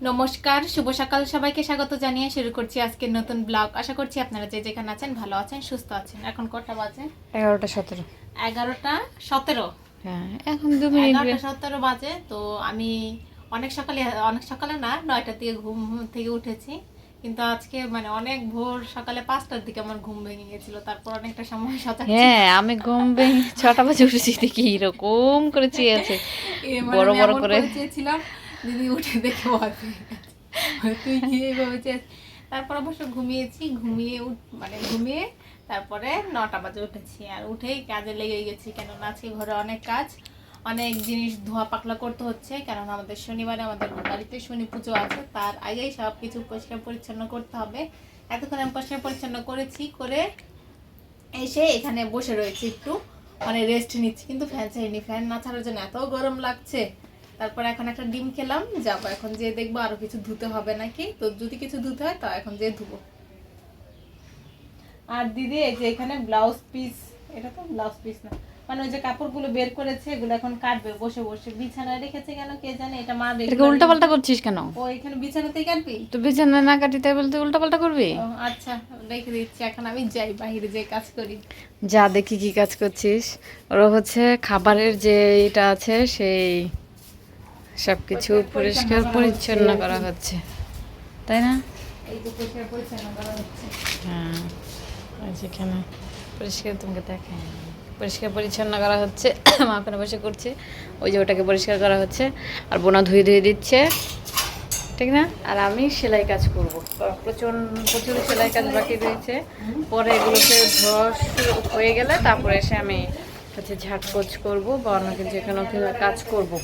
নমস্কার, শুভ সকাল। সবাইকে স্বাগত জানিয়ে শুরু করছি আজকের নতুন ব্লগ। আশা করছি আপনারা যে যেখানে আছেন ভালো আছেন, সুস্থ আছেন। এখন কটা বাজে? 11টা 17। 11টা 17। হ্যাঁ, এখন 2 মিনিট 11টা 17 বাজে। তো আমি অনেক সকালে না, 9টার দিকে ঘুম থেকে উঠেছি। কিন্তু আজকে মানে অনেক ভোর সকালে 5টার দিকে আমার ঘুম ভেঙে গেছিল। তারপর অনেকটা সময় সজাগ ছিলাম। হ্যাঁ, আমি ঘুম ভেঙে 6টা বাজে উঠেছি, দেখি এরকম করে চেয়েছে মানে বড় আমি বড় এমন করে। করে চেয়েছিলাম, দিদি উঠে দেখে ভয় পেয়ে গেছে। তুই কি এইভাবে চেয়ে। তারপর অবশ্য ঘুমিয়ে তারপরে 9টা বাজে উঠেছি। আর উঠেই কাজে লেগে গেছি, কেননা আজকে ঘরে অনেক কাজ, অনেক জিনিস ধোয়া পাকলা করতে হচ্ছে। কারণ আমাদের শনিবারে আমাদের বাড়িতে শনি পুজো আছে, তার আগেই সব কিছু পরিষ্কার পরিচ্ছন্ন করতে হবে। এতক্ষণ আমি পরিষ্কার পরিচ্ছন্ন করেছি, করে এসে এখানে বসে রয়েছি, একটু মানে রেস্ট নিচ্ছি। কিন্তু ফ্যান চাইনি, ফ্যান না ছাড়ার জন্য এত গরম লাগছে। তারপর এখন একটা ডিম খেলাম, যাবো এখন যে দেখবো আরো কিছু ধুতে হবে নাকি। তো যদি কিছু ধুতে হয় তা এখন যে ধুবো। আর দিদি এই যে এখানে ব্লাউজ পিস, এটা তো ব্লাউজ পিস না, মানে ওই যে কাপড়গুলো বের করেছে, এগুলো এখন কাটবে বসে বসে। বিছানায় রেখেছে কেন কে জানে, এটা মা এটাকে উল্টা পাল্টা করছিস কেন? ও এখানে বিছানাতেই কাটবি? তো বিছানা না কাটি তাই বলতে উল্টা পাল্টা করবি? ও আচ্ছা, রেখে দিচ্ছি। এখন আমি যাই বাইরে যে কাজ করি। যা, দেখি কি কাজ করছিস। ওরা হচ্ছে খাবারের যে এটা আছে সেই সবকিছু পরিষ্কার পরিচ্ছন্ন করা হচ্ছে, তাই না? এই যে পরিষ্কার পরিচ্ছন্ন করা হচ্ছে। হ্যাঁ, যেখানে পরিষ্কার তোমাকে দেখায়, পরিষ্কার পরিচ্ছন্ন করা হচ্ছে। মা ওখানে বসে করছে, ওই যে ওটাকে পরিষ্কার করা হচ্ছে, আর বোনা ধুয়ে ধুয়ে দিচ্ছে, ঠিক না? আর আমি সেলাই কাজ করব, প্রচুর সেলাই কাজ বাকি রয়েছে। পরে এগুলোকে ধোয়া হয়ে গেলে তারপরে এসে আমি হচ্ছে ঝাড়পোছ করবো বা অন্য যে কোনো কাজ করব।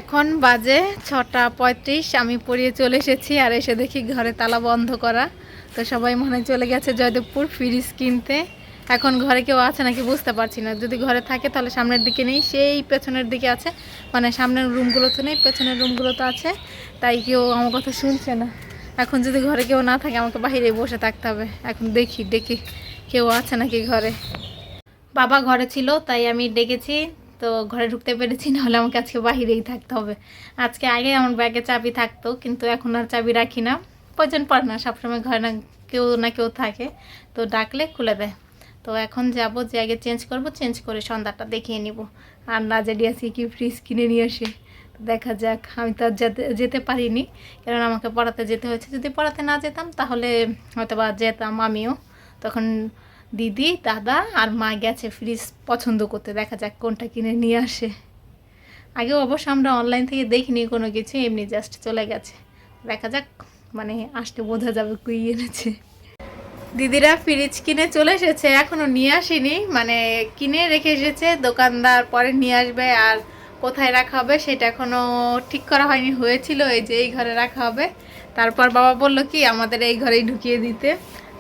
এখন বাজে 6টা 35। আমি পড়িয়ে চলে এসেছি, আর এসে দেখি ঘরে তালা বন্ধ করা। তো সবাই মনে চলে গেছে জয়দেবপুর ফ্রিজ কিনতে। এখন ঘরে কেউ আছে নাকি বুঝতে পারছি না। যদি ঘরে থাকে তাহলে সামনের দিকে নেই, সেই পেছনের দিকে আছে। মানে সামনের রুমগুলোতে নেই, পেছনের রুমগুলোতে আছে। তাই কেউ আমার কথা শুনছে না। এখন যদি ঘরে কেউ না থাকে আমাকে বাইরে বসে থাকতে হবে। এখন দেখি কেউ আছে নাকি ঘরে। বাবা ঘরে ছিল তাই আমি ডেকেছি, তো ঘরে ঢুকতে পেরেছি, নাহলে আমাকে আজকে বাহিরেই থাকতে হবে। আজকে আগে আমার ব্যাগে চাবি থাকতো, কিন্তু এখন আর চাবি রাখি না, প্রয়োজন পড়ে না। সবসময় ঘরে না কেউ থাকে, তো ডাকলে খুলে দেয়। তো এখন যাব, যে আগে চেঞ্জ করব, চেঞ্জ করে সন্ধ্যাটা দেখিয়ে নিব। আর না জানি আজকে কি ফ্রিজ কিনে নিয়ে আসে, দেখা যাক। আমি তো আর যেতে পারিনি, কারণ আমাকে পড়াতে যেতে হয়েছে। যদি পড়াতে না যেতাম তাহলে হয়তো বা যেতাম আমিও। তখন দিদি, দাদা আর মা গেছে ফ্রিজ পছন্দ করতে, দেখা যাক কোনটা কিনে নিয়ে আসে। আগেও অবশ্য আমরা অনলাইন থেকে দেখিনি কোনো কিছু, এমনি জাস্ট চলে গেছে। দেখা যাক, মানে আসতে বোঝা যাবে কুই এনেছে। দিদিরা ফ্রিজ কিনে চলে এসেছে, এখনো নিয়ে আসেনি, মানে কিনে রেখে এসেছে। দোকানদার পরে নিয়ে আসবে, আর কোথায় রাখা হবে সেটা এখনো ঠিক করা হয়নি। হয়েছিল এই যে এই ঘরে রাখা হবে। তারপর বাবা বলল কি আমাদের এই ঘরেই ঢুকিয়ে দিতে।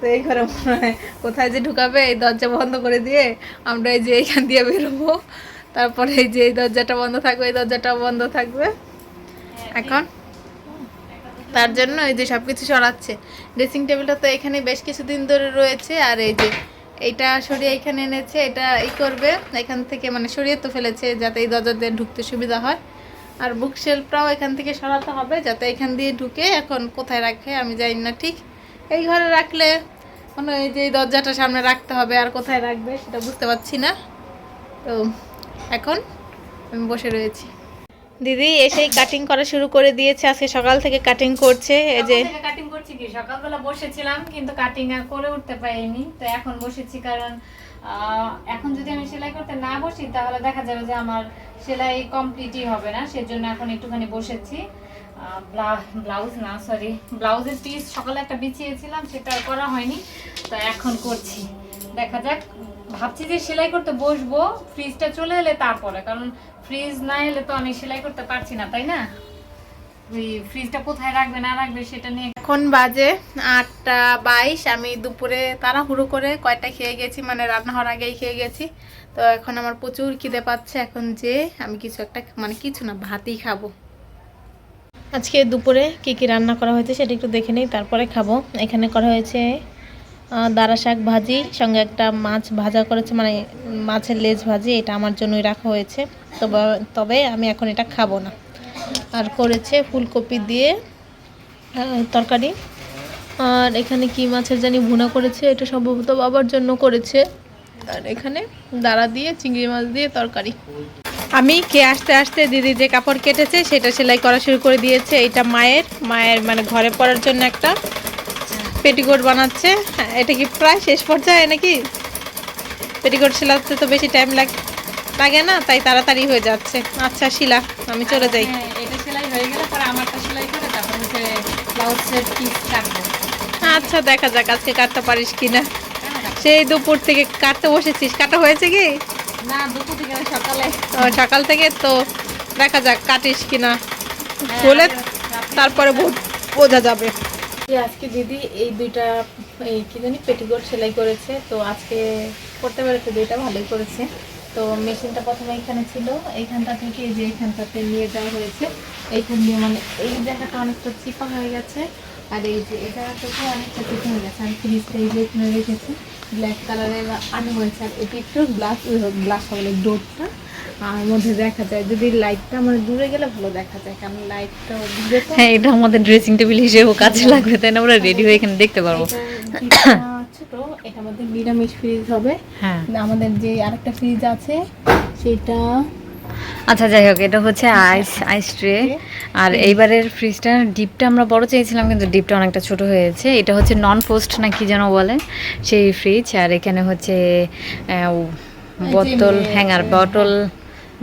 তো এই ঘরে মনে হয় কোথায় যে ঢুকাবে, এই দরজা বন্ধ করে দিয়ে আমরা এই যে এইখান দিয়ে বেরোবো। তারপরে এই যে এই দরজাটা বন্ধ থাকবে, এই দরজাটাও বন্ধ থাকবে এখন। তার জন্য এই যে সব কিছু সরাচ্ছে। ড্রেসিং টেবিলটা তো এখানে বেশ কিছুদিন ধরে রয়েছে, আর এই যে এইটা সরিয়ে এখানে এনেছে, এটা করবে এখান থেকে, মানে সরিয়ে তো ফেলেছে যাতে এই দরজা দিয়ে ঢুকতে সুবিধা হয়। আর বুক শেলফটাও এখান থেকে সরাতে হবে, যাতে এখান দিয়ে ঢুকে। এখন কোথায় রাখে আমি জানি না ঠিক। এই ঘরে রাখলে মনে হয় যে এই দরজাটা সামনে রাখতে হবে, আর কোথায় রাখবে সেটা বুঝতে পারছি না। তো এখন আমি বসে রয়েছি। দিদি এসেই কাটিং করা শুরু করে দিয়েছে, আজকে সকাল থেকে কাটিং করছে। এই যে কাটিং করছি কি, সকালবেলা বসেছিলাম কিন্তু কাটিং আর করে উঠতে পারিনি। তো এখন বসেছি, কারণ এখন যদি আমি সেলাই করতে না বসি তাহলে দেখা যাবে যে আমার সেলাই কমপ্লিটই হবে না। সেজন্য এখন একটুখানি বসেছি। ব্লাউজ না, সরি, ব্লাউজের পিস সকালে একটা বিছিয়েছিলাম, সেটা আর করা হয়নি, তো এখন করছি। দেখা যাক, ভাবছি যে সেলাই করতে বসবো ফ্রিজটা চলে এলে তারপরে, কারণ ফ্রিজ না এলে তো আমি সেলাই করতে পারছি না, তাই না? ওই ফ্রিজটা কোথায় রাখবে না রাখবে সেটা নিয়ে। এখন বাজে 8টা 22। আমি দুপুরে তাড়াহুড়ো করে কয়টা খেয়ে গেছি, মানে রান্না হওয়ার আগেই খেয়ে গেছি। তো এখন আমার প্রচুর খিদে পাচ্ছে। এখন যে আমি কিছু একটা, মানে কিছু না, ভাতই খাবো। আজকে দুপুরে কি কি রান্না করা হয়েছে সেটা একটু দেখে নিই, তারপরে খাবো। এখানে করা হয়েছে দাঁড়া শাক ভাজি, সঙ্গে একটা মাছ ভাজা করেছে, মানে মাছের লেজ ভাজি। এটা আমার জন্যই রাখা হয়েছে, তবে আমি এখন এটা খাবো না। আর করেছে ফুলকপি দিয়ে তরকারি। আর এখানে কি মাছের জানি ভুনা করেছে, এটা সম্ভবত বাবার জন্য করেছে। আর এখানে দাঁড়া দিয়ে চিংড়ি মাছ দিয়ে তরকারি। আমি কে আসতে আসতে দিদি যে কাপড় কেটেছে সেটা সেলাই করা শুরু করে দিয়েছে। এটা মায়ের মানে ঘরে পরার জন্য একটা পেটিকোট বানাচ্ছে। হ্যাঁ, এটা কি প্রায় শেষ পর্যায়ে নাকি? পেটিকোট সেলাতে তো বেশি টাইম লাগে না, তাই তাড়াতাড়ি হয়ে যাচ্ছে। আচ্ছা শিলা, আমি চলে যাই। এটা সেলাই হয়ে গেলে পরে আমারটা সেলাই করে তারপর হচ্ছে ব্লাউজের পিস কাটবো। আচ্ছা দেখা যাক আজকে কাটতে পারিস কিনা। সেই দুপুর থেকে কাটতে বসেছিস, কাটা হয়েছে কি? না, দুপুর থেকে সকালে। সকাল থেকে তো দেখা যাক কাটিস কিনা, হলে তারপরে বোঝা যাবে। আজকে দিদি এই দুইটা এই কি জানি পেটিকোট সেলাই করেছে, তো আজকে করতে পেরেছে, দুইটা ভালোই করেছে। তো মেশিনটা প্রথমে এখানে ছিল, এইখানটা থেকে এই যে এইখানটাতে নিয়ে যাওয়া হয়েছে। এইখান দিয়ে মানে এই জায়গাটা অনেকটা চিপা হয়ে গেছে, আর এই যে এই জায়গাটাতে অনেকটা চিপা হয়ে গেছে। আর ফ্রিজটা এই যে এখানে রেখেছি, ব্ল্যাক কালারের আনা হয়েছে। আর এটি একটু গ্লাস হবে ডোরটা, আর মধ্যে দেখা যায় যদি লাইটটা আমার দূরে গেলে ভালো দেখা যায়, কারণ লাইটটা দূরে তো। হ্যাঁ, এটা আমাদের ড্রেসিং টেবিল হিসেবেও কাজে লাগবে, তাই না? আমরা রেডি হয়ে এখানে দেখতে পারবো। ছোট, এটা আমাদের নিরামিষ ফ্রিজ হবে। হ্যাঁ, আমাদের যে আরেকটা ফ্রিজ আছে সেটা, আচ্ছা যাই হোক, এটা হচ্ছে আইস ট্রে। আর এইবারের ফ্রিজটা ডিপটা আমরা বড় চেয়েছিলাম, কিন্তু ডিপটা অনেকটা ছোট হয়েছে। এটা হচ্ছে নন পোস্ট না কি যেন বলে সেই ফ্রিজ। আর এখানে হচ্ছে বোতল হ্যাঙ্গার,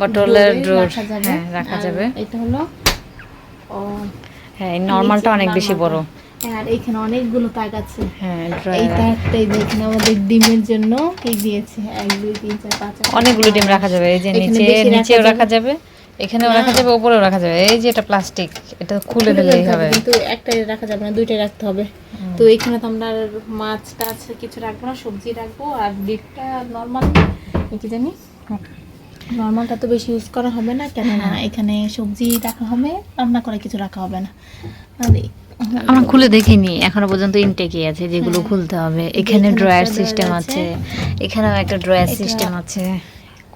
বটলের ড্রোর, হ্যাঁ রাখা যাবে। এটা হলো হ্যাঁ, এই নরমালটা অনেক বেশি বড়। আর এখানে অনেকগুলো তাক আছে। হ্যাঁ, এই তাকটাই দেখেন আমাদের ডিমের জন্য কি দিয়েছে, 1 2 3 4 5 অনেকগুলো ডিম রাখা যাবে। এই যে নিচেও রাখা যাবে, এখানেও রাখা যাবে, উপরেও রাখা যাবে। এই যে এটা প্লাস্টিক, এটা খুলে ফেললেই হবে। কিন্তু একটাই রাখা যাবে না, দুইটাই রাখতে হবে। তো এখানে তো আমরা মাছ টাছ কিছু রাখবো না, সবজি রাখবো। আর ডিপটা নর্মাল কি জানি, নর্মালটা তো বেশি ইউজ করা হবে না, কেননা এখানে সবজি রাখা হবে, রান্না করে কিছু রাখা হবে না। আমরা খুলে দেখিনি এখনো পর্যন্ত, ইনটেকই আছে যেগুলো খুলতে হবে। এখানে ড্রয়ার সিস্টেম আছে, এখানেও একটা ড্রয়ার সিস্টেম আছে,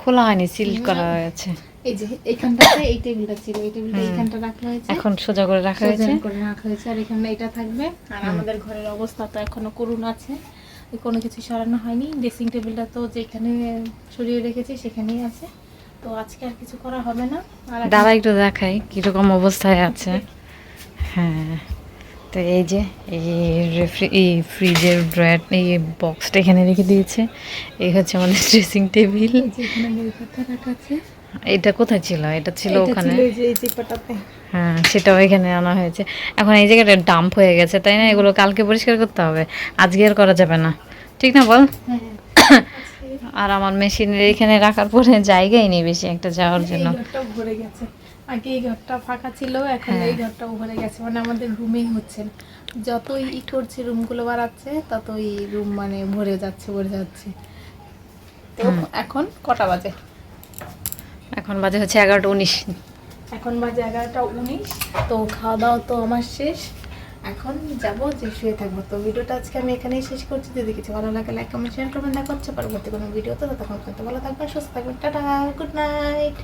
খোলা হয়নি, সিল করা হয়েছে। এই যে এইখানটাতে এই টেবিলটা ছিল, এই টেবিলটা এইখানটা রাখা হয়েছে, এখন সোজা করে রাখা হয়েছে। আর এখানে এটা থাকবে। আর আমাদের ঘরের অবস্থা তো এখনো করুণ আছে, কোনো কিছু সরানো হয়নি। ড্রেসিং টেবিলটা তো যেখানে সরিয়ে রেখেছি সেখানেই আছে, তো আজকে আর কিছু করা হবে না। আর দাঁড়া একটু দেখাই কিরকম অবস্থায় আছে। হ্যাঁ, তো এই যে এই ফ্রিজের ড্রয়ার, এই বক্সটা এখানে রেখে দিয়েছে। এই হচ্ছে আমাদের ড্রেসিং টেবিল। যেখানে বইখাতা রাখা আছে, এটা কোথায় ছিল? এটা ছিল ওখানে। এই চিপাটাতে। হ্যাঁ, সেটাও এখানে আনা হয়েছে। এখন এই জায়গাটা ডাম্প হয়ে গেছে, তাই না? এগুলো কালকে পরিষ্কার করতে হবে, আজকে আর করা যাবে না, ঠিক না বল? আর আমার মেশিনের এখানে রাখার পরে জায়গাই নেই বেশি একটা যাওয়ার জন্য। এই ঘরটা ভরে গেছে, আগে এই ঘরটা ফাঁকা ছিল, এখন এই ঘরটাও ভরে গেছে। মানে আমাদের রুমেই হচ্ছে না। যতই করছে রুমগুলো বাড়াচ্ছে, ততই রুম মানে ভরে যাচ্ছে। তো এখন কটা বাজে? এখন বাজে হচ্ছে 11:19। এখন বাজে 11:19। তো খাওয়া দাওয়া তো আমার শেষ, এখন যাব যে শুয়ে থাকবো। তো ভিডিওটা আজকে আমি এখানেই শেষ করছি। যদি কিছু ভালো লাগে লাইক কমেন্ট শেয়ার করবেন, দেখা হচ্ছে পরবর্তী কোনো ভিডিওতে। তখন ভালো থাকবেন, সুস্থ থাকবেন, টাটা, গুড নাইট।